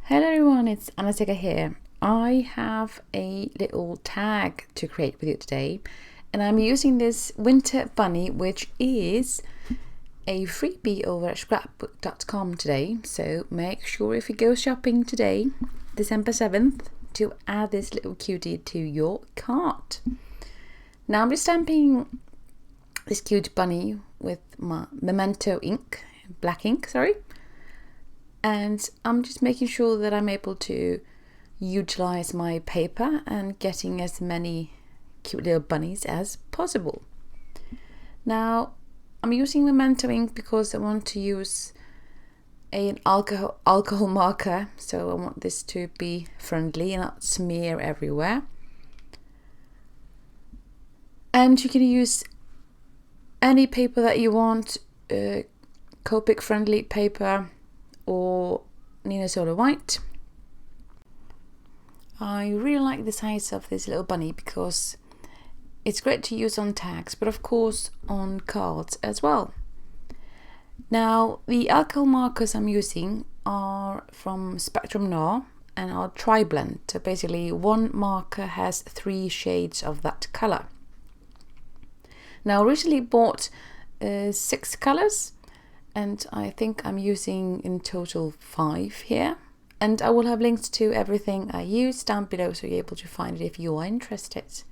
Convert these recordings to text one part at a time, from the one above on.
Hello everyone, it's Anastasia here. I have a little tag to create with you today, and I'm using this winter bunny, which is a freebie over at scrapbook.com today. So make sure if you go shopping today, December 7th, to add this little cutie to your cart. Now I'm just stamping this cute bunny with my Memento ink, black ink, sorry. And I'm just making sure that I'm able to utilize my paper and getting as many cute little bunnies as possible. Now, I'm using Memento ink because I want to use an alcohol marker, so I want this to be friendly and not smear everywhere. And you can use any paper that you want, Copic friendly paper, or Neenah Solar White. I really like the size of this little bunny because it's great to use on tags, but of course on cards as well. Now the alcohol markers I'm using are from Spectrum Noir and are tri-blend. So basically one marker has 3 shades of that color. Now I originally bought 6 colors, and I think I'm using in total 5 here. And I will have links to everything I use down below so you're able to find it if you are interested.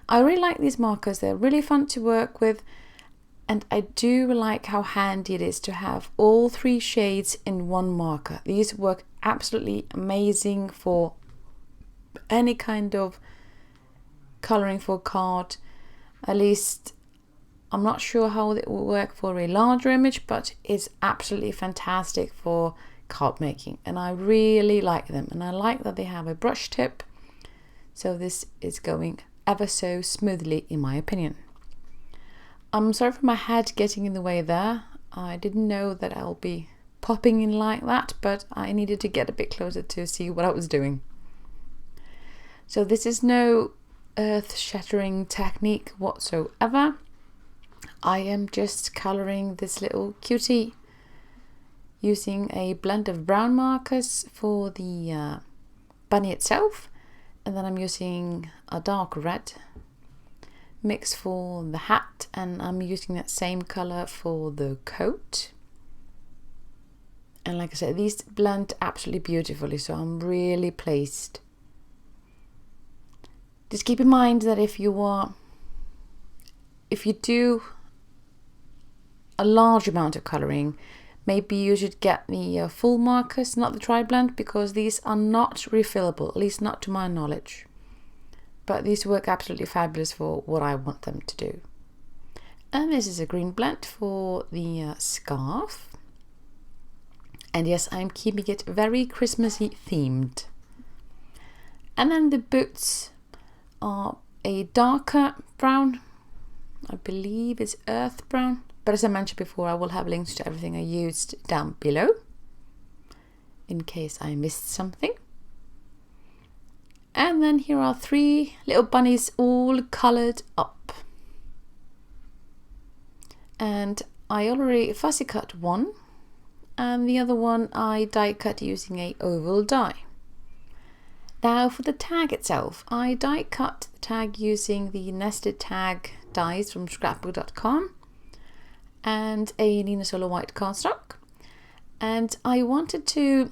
I really like these markers, they're really fun to work with, and I do like how handy it is to have all 3 shades in one marker. These work absolutely amazing for any kind of coloring for a card. At least I'm not sure how it will work for a larger image, but it's absolutely fantastic for card making, and I really like them. And I like that they have a brush tip, so this is going ever so smoothly in my opinion. I'm sorry for my head getting in the way there. I didn't know that I'll be popping in like that, but I needed to get a bit closer to see what I was doing. So this is no earth-shattering technique whatsoever. I am just coloring this little cutie using a blend of brown markers for the bunny itself, and then I'm using a dark red mix for the hat, and I'm using that same color for the coat. And like I said, these blend absolutely beautifully, so I'm really pleased. Just keep in mind that if you do a large amount of coloring, maybe you should get the full markers, not the tri-blend, because these are not refillable, at least not to my knowledge. But these work absolutely fabulous for what I want them to do. And this is a green blend for the scarf. And yes, I'm keeping it very Christmassy themed. And then the boots are a darker brown. I believe it's earth brown. But as I mentioned before, I will have links to everything I used down below in case I missed something. And then here are 3 little bunnies all colored up. And I already fussy cut one, and the other one I die cut using a oval die. Now for the tag itself, I die cut the tag using the nested tag dies from scrapbook.com and a Neenah Solar White cardstock. And I wanted to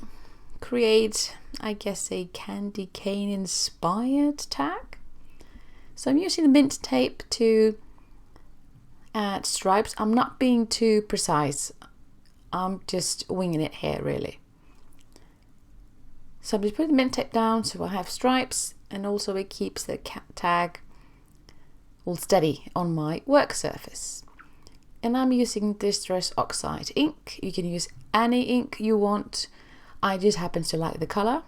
create, I guess, a candy cane inspired tag. So I'm using the mint tape to add stripes. I'm not being too precise. I'm just winging it here really. So I'm just putting the mint tape down so I have stripes, and also it keeps the tag all steady on my work surface. And I'm using Distress Oxide ink. You can use any ink you want. I just happen to like the color,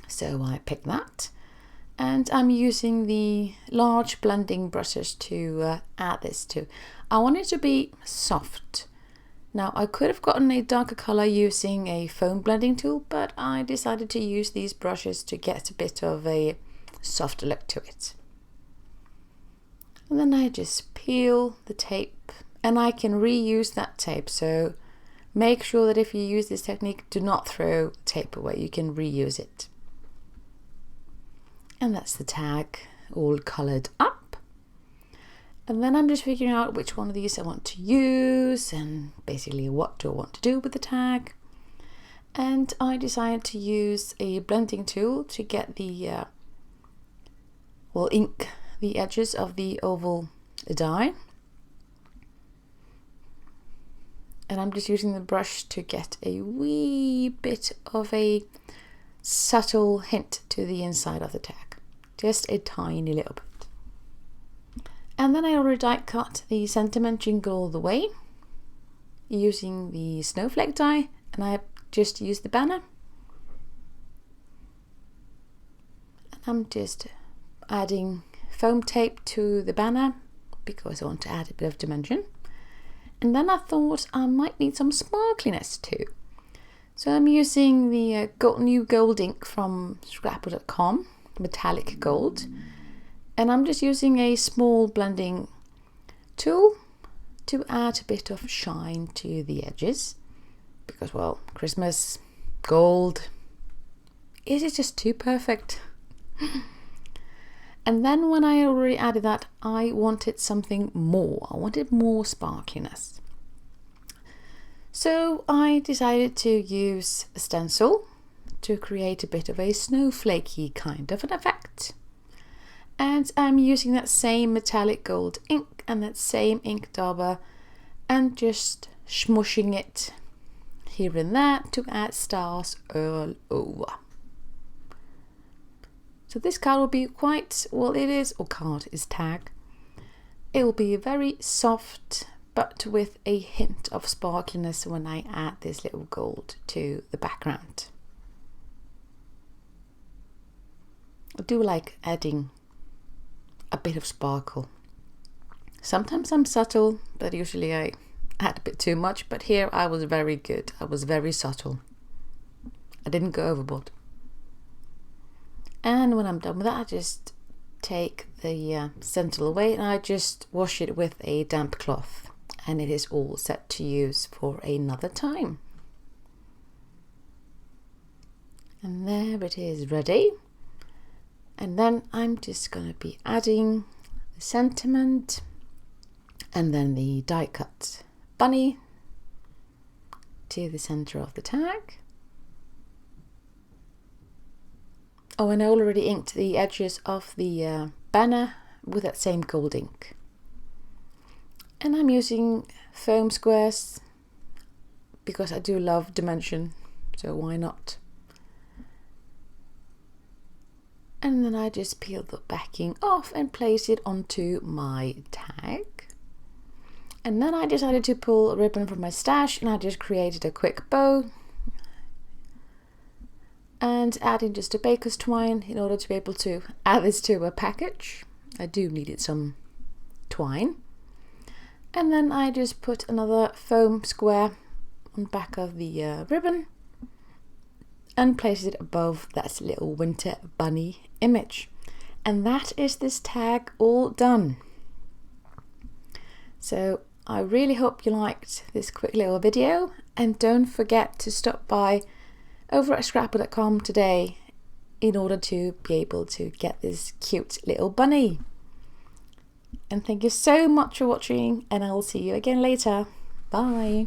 so I picked that. And I'm using the large blending brushes to add this to. I want it to be soft. Now I could have gotten a darker color using a foam blending tool, but I decided to use these brushes to get a bit of a soft look to it. And then I just peel the tape, and I can reuse that tape, so make sure that if you use this technique, do not throw tape away. You can reuse it. And that's the tag all colored up. And then I'm just figuring out which one of these I want to use and basically what do I want to do with the tag. And I decided to use a blending tool to get the ink the edges of the oval die. And I'm just using the brush to get a wee bit of a subtle hint to the inside of the tag. Just a tiny little bit. And then I already die cut the sentiment Jingle All the Way using the Snowflake die, and I just used the banner. And I'm just adding foam tape to the banner because I want to add a bit of dimension. And then I thought I might need some sparkliness too. So I'm using the new gold ink from Scrapbook.com, metallic gold. And I'm just using a small blending tool to add a bit of shine to the edges. Because, well, Christmas, gold, it is just too perfect. And then when I already added that, I wanted something more. I wanted more sparkliness. So I decided to use a stencil to create a bit of a snowflakey kind of an effect. And I'm using that same metallic gold ink and that same ink dauber and just smushing it here and there to add stars all over. So this card will be quite, well, it is, or card is tag. It will be very soft, but with a hint of sparkliness when I add this little gold to the background. I do like adding a bit of sparkle. Sometimes I'm subtle, but usually I add a bit too much, but here I was very good. I was very subtle. I didn't go overboard. And when I'm done with that, I just take the stencil away and I just wash it with a damp cloth, and it is all set to use for another time. And there it is ready. And then I'm just going to be adding the sentiment and then the die cut bunny to the center of the tag. Oh, and I already inked the edges of the banner with that same gold ink. And I'm using foam squares because I do love dimension, so why not? And then I just peel the backing off and place it onto my tag. And then I decided to pull a ribbon from my stash and I just created a quick bow and adding just a baker's twine in order to be able to add this to a package. I do needed some twine. And then I just put another foam square on the back of the ribbon and place it above that little winter bunny image. And that is this tag all done. So I really hope you liked this quick little video, and don't forget to stop by over at Scrapbook.com today in order to be able to get this cute little bunny. And thank you so much for watching, and I will see you again later. Bye.